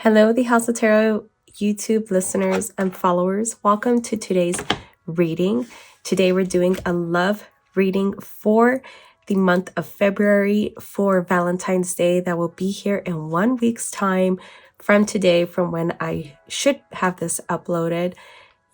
Hello, the House of Tarot YouTube listeners and followers. Welcome to today's reading. Today we're doing a love reading for the month of February for Valentine's Day that will be here in 1 week's time from today, from when I should have this uploaded.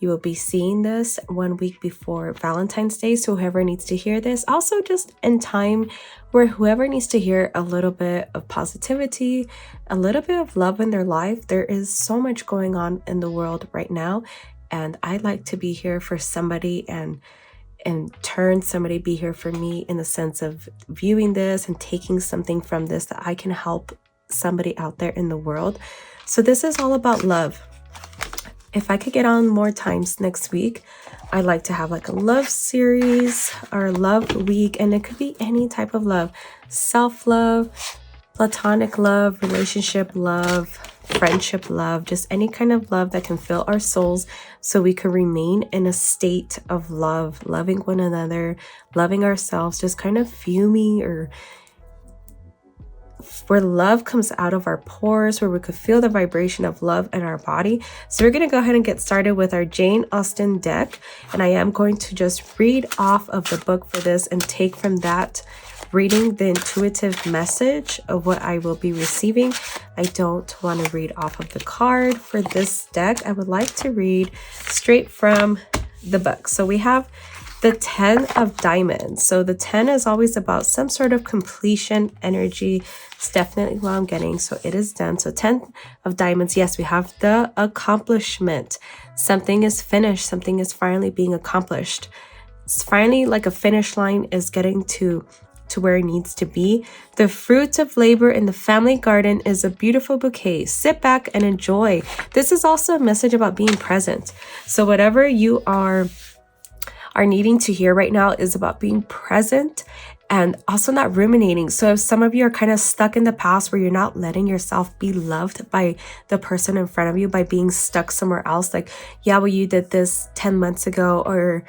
You will be seeing this 1 week before Valentine's Day. So whoever needs to hear this, also just in time where whoever needs to hear a little bit of positivity, a little bit of love in their life. There is so much going on in the world right now. And I'd like to be here for somebody and in turn, somebody be here for me in the sense of viewing this and taking something from this that I can help somebody out there in the world. So this is all about love. If I could get on more times next week, I'd like to have like a love series or a love week, and it could be any type of love: self-love, platonic love, relationship love, friendship love, just any kind of love that can fill our souls so we can remain in a state of love, loving one another, loving ourselves, just kind of fuming, or where love comes out of our pores, where we could feel the vibration of love in our body. So we're going to go ahead and get started with our Jane Austen deck. And I am going to just read off of the book for this and take from that reading the intuitive message of what I will be receiving. I don't want to read off of the card for this deck. I would like to read straight from the book. So we have the 10 of diamonds. So the 10 is always about some sort of completion energy. It's definitely what I'm getting. So it is done. So 10 of diamonds. Yes, we have the accomplishment. Something is finished. Something is finally being accomplished. It's finally like a finish line is getting to where it needs to be. The fruit of labor in the family garden is a beautiful bouquet. Sit back and enjoy. This is also a message about being present. So whatever you are needing to hear right now is about being present and also not ruminating. So if some of you are kind of stuck in the past where you're not letting yourself be loved by the person in front of you, by being stuck somewhere else, like, yeah, well, you did this 10 months ago, or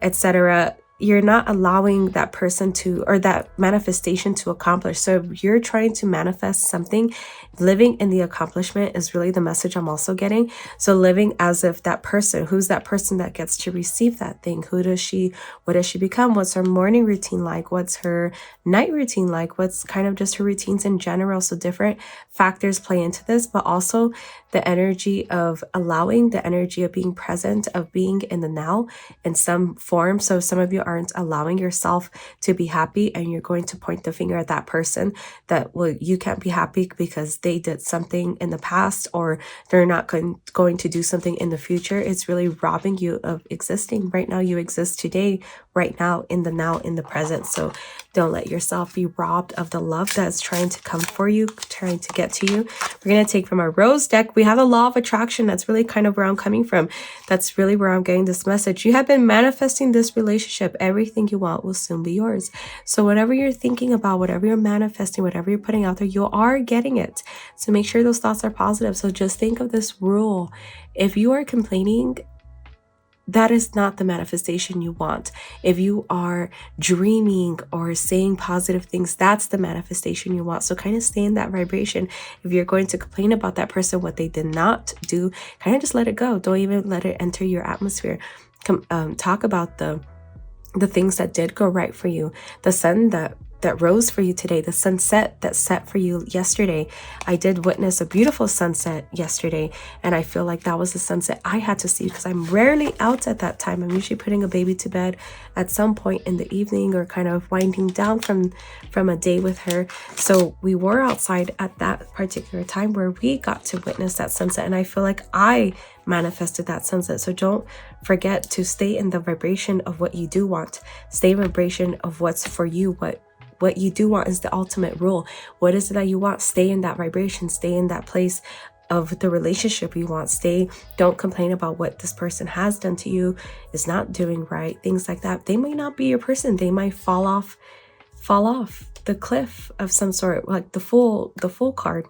etc., you're not allowing that person to, or that manifestation to accomplish. So if you're trying to manifest something, living in the accomplishment is really the message I'm also getting. So living as if that person, who's that person that gets to receive that thing? What does she become? What's her morning routine like? What's her night routine like? What's kind of just her routines in general? So different factors play into this, but also the energy of allowing, the energy of being present, of being in the now in some form. So some of you aren't allowing yourself to be happy, and you're going to point the finger at that person that, well, you can't be happy because they did something in the past, or they're not going to do something in the future. It's really robbing you of existing. Right now, you exist today, right now, in the now, in the present. So don't let yourself be robbed of the love that's trying to come for you, trying to get to you. We're going to take from our Rose deck. We have a law of attraction. That's really kind of where I'm coming from. That's really where I'm getting this message. You have been manifesting this relationship. Everything you want will soon be yours. So whatever you're thinking about, whatever you're manifesting, whatever you're putting out there, you are getting it. So make sure those thoughts are positive. So just think of this rule. If you are complaining, that is not the manifestation you want. If you are dreaming or saying positive things, that's the manifestation you want. So kind of stay in that vibration. If you're going to complain about that person, what they did not do, kind of just let it go. Don't even let it enter your atmosphere. Talk about the things that did go right for you, the sun that rose for you today, the sunset that set for you yesterday. I did witness a beautiful sunset yesterday, and I feel like that was the sunset I had to see because I'm rarely out at that time. I'm usually putting a baby to bed at some point in the evening, or kind of winding down from a day with her. So we were outside at that particular time where we got to witness that sunset, and I feel like I manifested that sunset. So don't forget to stay in the vibration of what you do want. Stay in vibration of what's for you. What you do want is the ultimate rule. What is it that you want? Stay in that vibration. Stay in that place of the relationship you want. Don't complain about what this person has done to you, is not doing right, things like that. They might not be your person. They might fall off the cliff of some sort, like the fool card.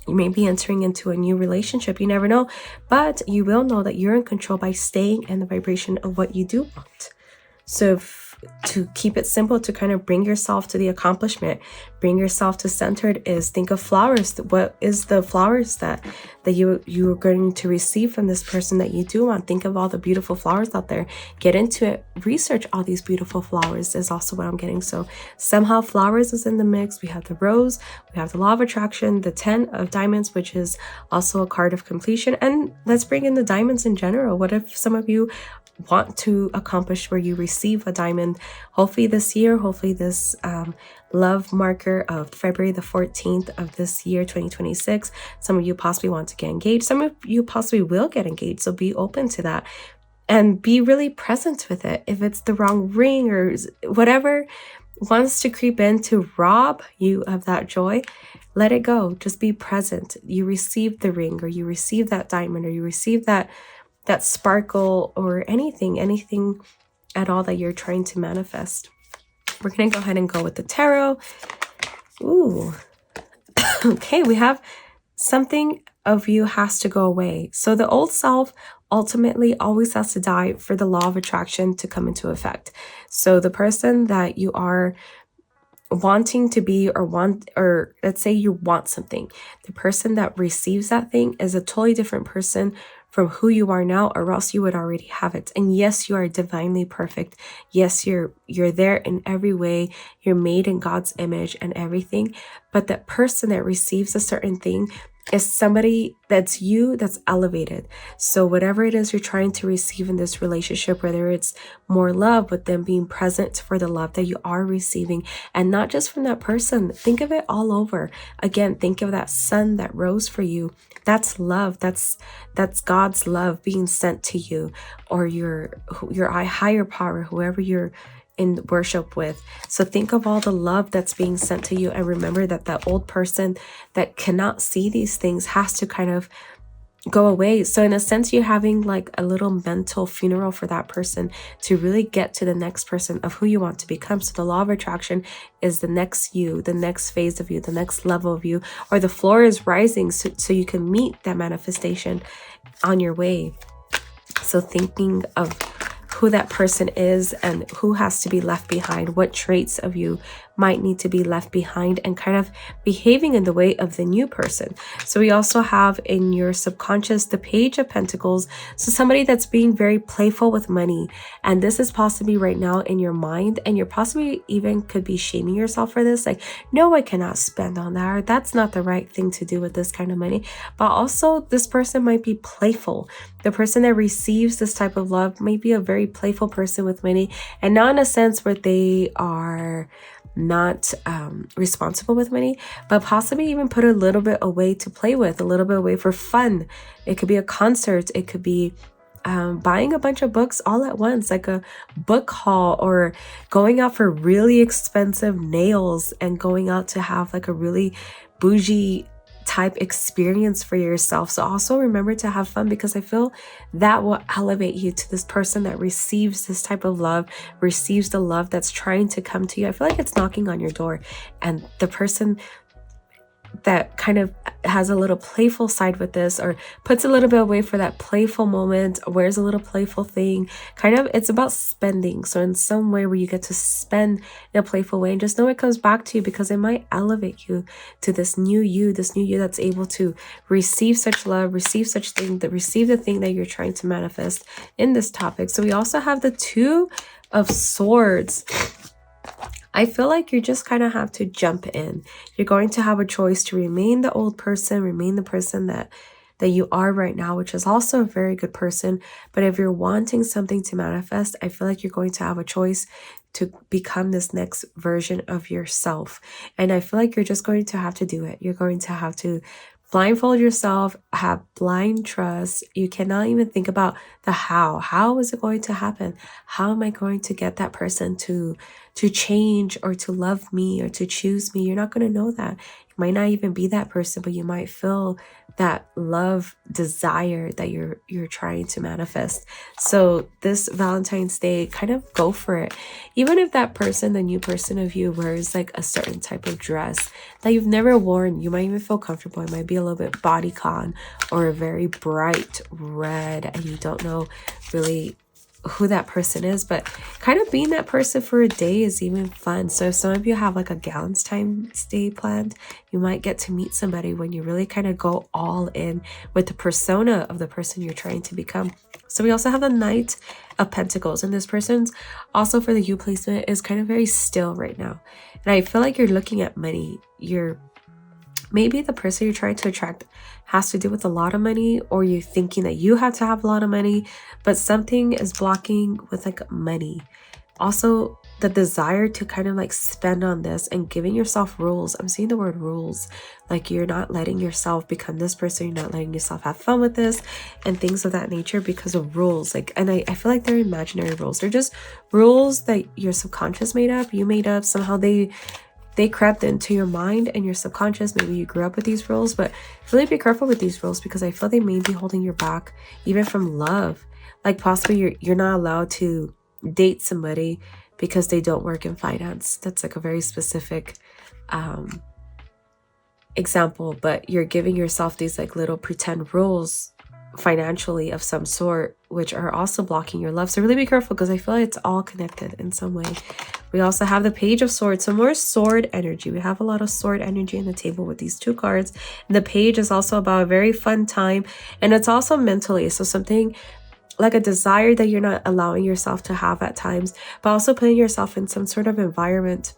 You may be entering into a new relationship. You never know, but you will know that you're in control by staying in the vibration of what you do want. So if to keep it simple, to kind of bring yourself to the accomplishment, bring yourself to centered, is think of flowers. What is the flowers that you are going to receive from this person that you do want? Think of all the beautiful flowers out there. Get into it. Research all these beautiful flowers is also what I'm getting. So somehow flowers is in the mix. We have the rose, we have the law of attraction, the 10 of diamonds, which is also a card of completion. And let's bring in the diamonds in general. What if some of you want to accomplish where you receive a diamond, hopefully this year, hopefully this love marker of February the 14th of this year, 2026. Some of you possibly want to get engaged. Some of you possibly will get engaged. So be open to that and be really present with it. If it's the wrong ring or whatever wants to creep in to rob you of that joy, let it go. Just be present. You received the ring, or you received that diamond, or you received that sparkle, or anything at all that you're trying to manifest. We're going to go ahead and go with the tarot. Ooh. Okay, we have something of you has to go away. So the old self ultimately always has to die for the law of attraction to come into effect. So the person that you are wanting to be, or let's say you want something, the person that receives that thing is a totally different person from who you are now, or else you would already have it. And yes, you are divinely perfect. Yes, you're there in every way. You're made in God's image and everything. But that person that receives a certain thing is somebody that's you, that's elevated. So whatever it is you're trying to receive in this relationship, whether it's more love, but them being present for the love that you are receiving, and not just from that person, think of it all over. Again, think of that sun that rose for you. That's love. That's God's love being sent to you, or your higher power, whoever you're in worship with. So think of all the love that's being sent to you, and remember that that old person that cannot see these things has to kind of go away. So in a sense, you're having like a little mental funeral for that person to really get to the next person of who you want to become. So the law of attraction is the next you, the next phase of you, the next level of you, or the floor is rising so you can meet that manifestation on your way. So thinking of who that person is and who has to be left behind, what traits of you might need to be left behind, and kind of behaving in the way of the new person. So we also have in your subconscious the Page of Pentacles. So somebody that's being very playful with money, and this is possibly right now in your mind, and you're possibly even could be shaming yourself for this, like, no, I cannot spend on that, or that's not the right thing to do with this kind of money. But also this person might be playful. The person that receives this type of love might be a very playful person with money, and not in a sense where they are not responsible with money, but possibly even put a little bit away to play with, a little bit away for fun. It could be a concert, it could be buying a bunch of books all at once, like a book haul, or going out for really expensive nails and going out to have like a really bougie type experience for yourself. So also remember to have fun, because I feel that will elevate you to this person that receives this type of love, receives the love that's trying to come to you. I feel like it's knocking on your door, and the person that kind of has a little playful side with this, or puts a little bit away for that playful moment, wears a little playful thing, kind of, it's about spending. So in some way where you get to spend in a playful way, and just know it comes back to you, because it might elevate you to this new you that's able to receive such love, receive such thing, that receive the thing that you're trying to manifest in this topic. So we also have the Two of Swords. I feel like you just kind of have to jump in. You're going to have a choice to remain the old person, remain the person that you are right now, which is also a very good person. But if you're wanting something to manifest, I feel like you're going to have a choice to become this next version of yourself. And I feel like you're just going to have to do it. You're going to have to blindfold yourself, have blind trust. You cannot even think about the how. How is it going to happen? How am I going to get that person to change, or to love me, or to choose me? You're not going to know that. You might not even be that person, but you might feel that love desire that you're trying to manifest. So this Valentine's Day, kind of go for it. Even if that person, the new person of you, wears like a certain type of dress that you've never worn, you might even feel comfortable. It might be a little bit bodycon, or a very bright red, and you don't know really who that person is, but kind of being that person for a day is even fun. So if some of you have like a Valentine's Day planned, you might get to meet somebody when you really kind of go all in with the persona of the person you're trying to become. So we also have the Knight of Pentacles, and this person's also for the U placement is kind of very still right now. And I feel like you're looking at money. Maybe the person you're trying to attract has to do with a lot of money, or you're thinking that you have to have a lot of money, but something is blocking with like money. Also, the desire to kind of like spend on this and giving yourself rules. I'm seeing the word rules, like you're not letting yourself become this person, you're not letting yourself have fun with this and things of that nature because of rules. Like, and I feel like they're imaginary rules. They're just rules that your subconscious made up, you made up, somehow they crept into your mind and your subconscious. Maybe you grew up with these rules, but really be careful with these rules because I feel they may be holding you back even from love. Like possibly you're not allowed to date somebody because they don't work in finance. That's like a very specific example, but you're giving yourself these like little pretend rules financially of some sort, which are also blocking your love. So really be careful because I feel like it's all connected in some way. We also have the Page of Swords, so more sword energy. We have a lot of sword energy in the table with these two cards. And the Page is also about a very fun time, and it's also mentally. So something like a desire that you're not allowing yourself to have at times, but also putting yourself in some sort of environment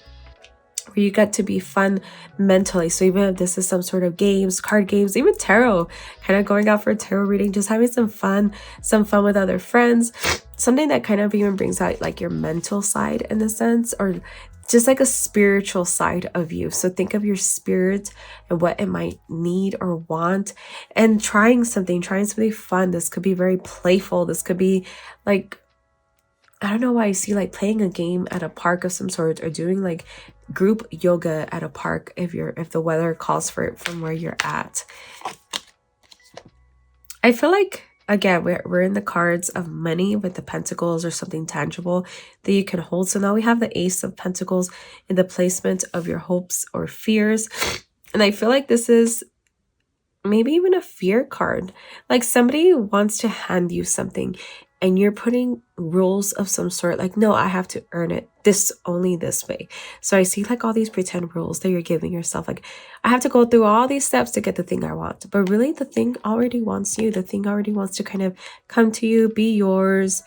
where you get to be fun mentally. So even if this is some sort of games, card games, even tarot, kind of going out for a tarot reading, just having some fun with other friends, something that kind of even brings out like your mental side in a sense, or just like a spiritual side of you. So think of your spirit and what it might need or want, and trying something fun. This could be very playful. This could be like, I don't know why I see like playing a game at a park of some sort, or doing like group yoga at a park if the weather calls for it from where you're at. I feel like, again, we're in the cards of money with the pentacles, or something tangible that you can hold. So now we have the Ace of Pentacles in the placement of your hopes or fears. And I feel like this is maybe even a fear card. Like somebody wants to hand you something and you're putting rules of some sort, like, no, I have to earn it only this way. So I see like all these pretend rules that you're giving yourself, like, I have to go through all these steps to get the thing I want. But really the thing already wants you. The thing already wants to kind of come to you, be yours.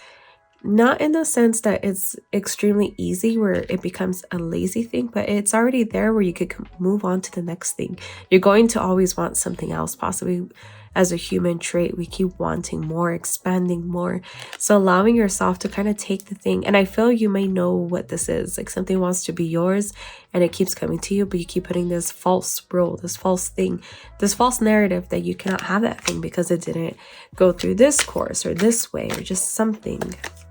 Not in the sense that it's extremely easy where it becomes a lazy thing, but it's already there where you could move on to the next thing. You're going to always want something else. Possibly as a human trait, we keep wanting more, expanding more. So allowing yourself to kind of take the thing, and I feel you may know what this is, like something wants to be yours and it keeps coming to you, but you keep putting this false rule, this false thing, this false narrative that you cannot have that thing because it didn't go through this course or this way, or just something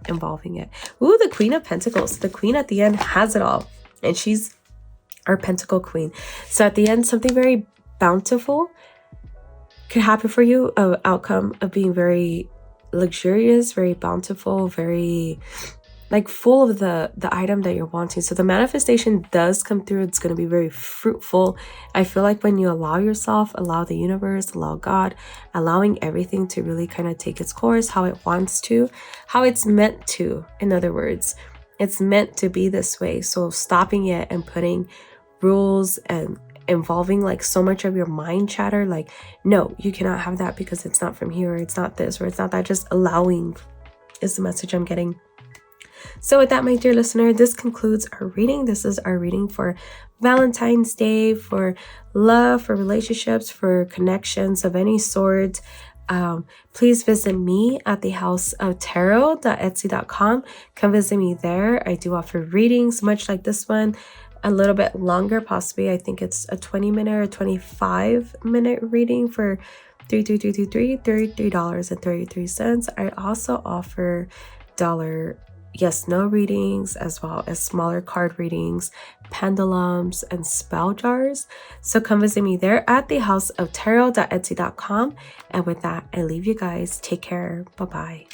involving it. Ooh, the Queen of Pentacles. The Queen at the end has it all, and she's our Pentacle Queen. So at the end, something very bountiful could happen for you, an outcome of being very luxurious, very bountiful, very like full of the item that you're wanting. So the manifestation does come through. It's going to be very fruitful. I feel like when you allow yourself, allow the universe, allow God, allowing everything to really kind of take its course how it wants to, how it's meant to. In other words, it's meant to be this way. So stopping it and putting rules and involving like so much of your mind chatter, like, no, you cannot have that because it's not from here, or it's not this, or it's not that. Just allowing is the message I'm getting. So with that, my dear listener, this concludes our reading. This is our reading for Valentine's Day, for love, for relationships, for connections of any sort. Please visit me at the houseoftarot.etsy.com. Come visit me there. I do offer readings much like this one, a little bit longer, possibly. I think it's a 20-minute or 25-minute reading for $33.33. I also offer yes/no readings, as well as smaller card readings, pendulums, and spell jars. So come visit me there at the houseoftarot.etsy.com. And with that, I leave you guys. Take care. Bye-bye.